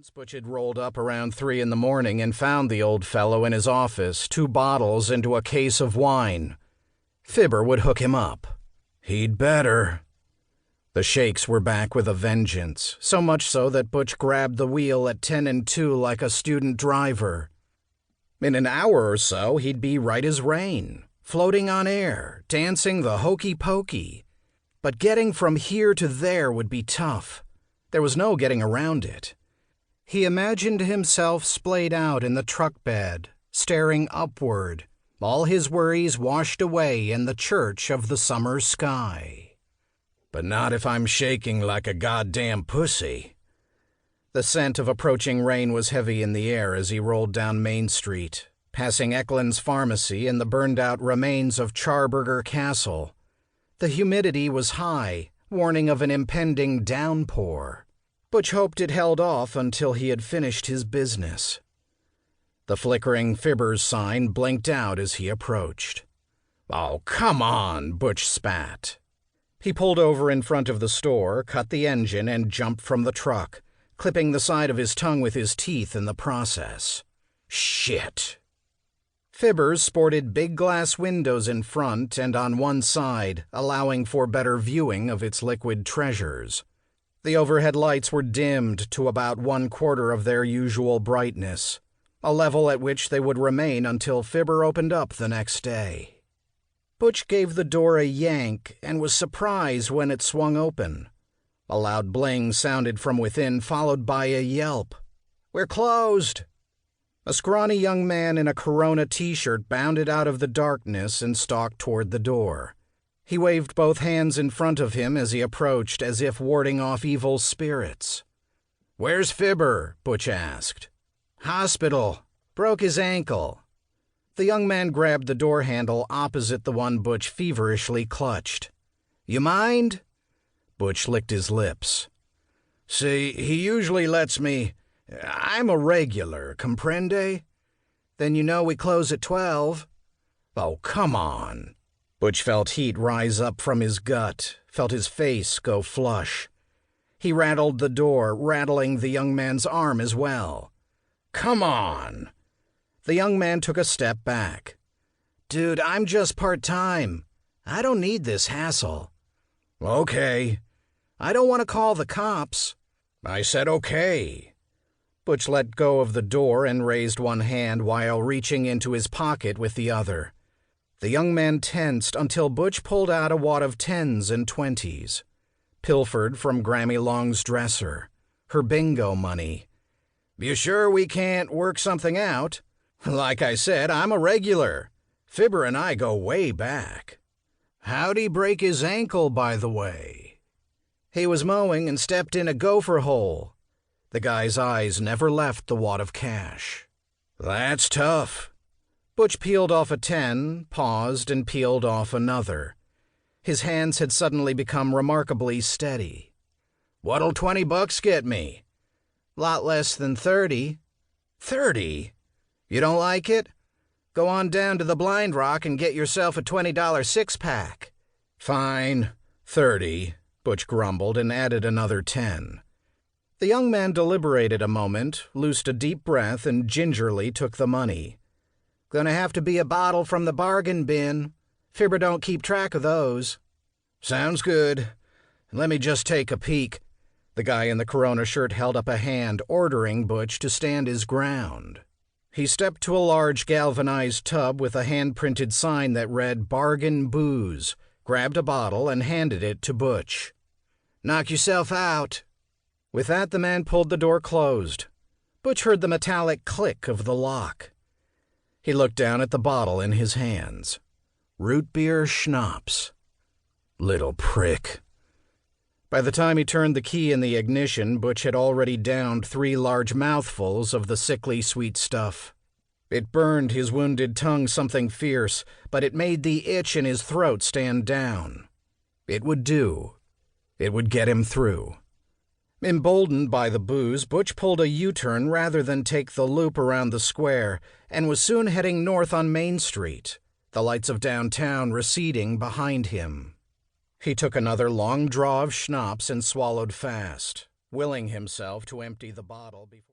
Once Butch had rolled up around 3 in the morning and found the old fellow in his office, 2 bottles into a case of wine. Fibber would hook him up. He'd better. The shakes were back with a vengeance, so much so that Butch grabbed the wheel at 10 and 2 like a student driver. In an hour or so, he'd be right as rain, floating on air, dancing the hokey-pokey. But getting from here to there would be tough. There was no getting around it. He imagined himself splayed out in the truck bed, staring upward, all his worries washed away in the church of the summer sky. But not if I'm shaking like a goddamn pussy. The scent of approaching rain was heavy in the air as he rolled down Main Street, passing Eklund's Pharmacy and the burned-out remains of Charburger Castle. The humidity was high, warning of an impending downpour. Butch hoped it held off until he had finished his business. The flickering Fibber's sign blinked out as he approached. "Oh, come on," Butch spat. He pulled over in front of the store, cut the engine, and jumped from the truck, clipping the side of his tongue with his teeth in the process. Shit. Fibber's sported big glass windows in front and on one side, allowing for better viewing of its liquid treasures. The overhead lights were dimmed to about 1/4 of their usual brightness, a level at which they would remain until Fibber opened up the next day. Butch gave the door a yank and was surprised when it swung open. A loud bling sounded from within, followed by a yelp. "We're closed!" A scrawny young man in a Corona t-shirt bounded out of the darkness and stalked toward the door. He waved both hands in front of him as he approached, as if warding off evil spirits. "Where's Fibber?" Butch asked. "Hospital. Broke his ankle." The young man grabbed the door handle opposite the one Butch feverishly clutched. "You mind?" Butch licked his lips. "See, he usually lets me... I'm a regular, comprende? Then you know we close at 12. "Oh, come on." Butch felt heat rise up from his gut, felt his face go flush. He rattled the door, rattling the young man's arm as well. "Come on." The young man took a step back. "Dude, I'm just part-time. I don't need this hassle." "Okay." "I don't want to call the cops." "I said okay." Butch let go of the door and raised one hand while reaching into his pocket with the other. The young man tensed until Butch pulled out a wad of 10s and 20s, pilfered from Grammy Long's dresser, her bingo money. "You sure we can't work something out? Like I said, I'm a regular. Fibber and I go way back." "How'd he break his ankle, by the way?" "He was mowing and stepped in a gopher hole." The guy's eyes never left the wad of cash. "That's tough." Butch peeled off a 10, paused, and peeled off another. His hands had suddenly become remarkably steady. "What'll $20 get me?" "Lot less than 30. "30? You don't like it? Go on down to the Blind Rock and get yourself a $20 six-pack." "Fine, 30, Butch grumbled and added another 10. The young man deliberated a moment, loosed a deep breath, and gingerly took the money. "Gonna have to be a bottle from the bargain bin. Fibber don't keep track of those." "Sounds good. Let me just take a peek." The guy in the Corona shirt held up a hand, ordering Butch to stand his ground. He stepped to a large galvanized tub with a hand-printed sign that read "Bargain Booze," grabbed a bottle, and handed it to Butch. "Knock yourself out." With that, the man pulled the door closed. Butch heard the metallic click of the lock. He looked down at the bottle in his hands. Root beer schnapps. Little prick. By the time he turned the key in the ignition, Butch had already downed 3 large mouthfuls of the sickly sweet stuff. It burned his wounded tongue something fierce, but it made the itch in his throat stand down. It would do. It would get him through. Emboldened by the booze, Butch pulled a U-turn rather than take the loop around the square, and was soon heading north on Main Street, the lights of downtown receding behind him. He took another long draw of schnapps and swallowed fast, willing himself to empty the bottle before...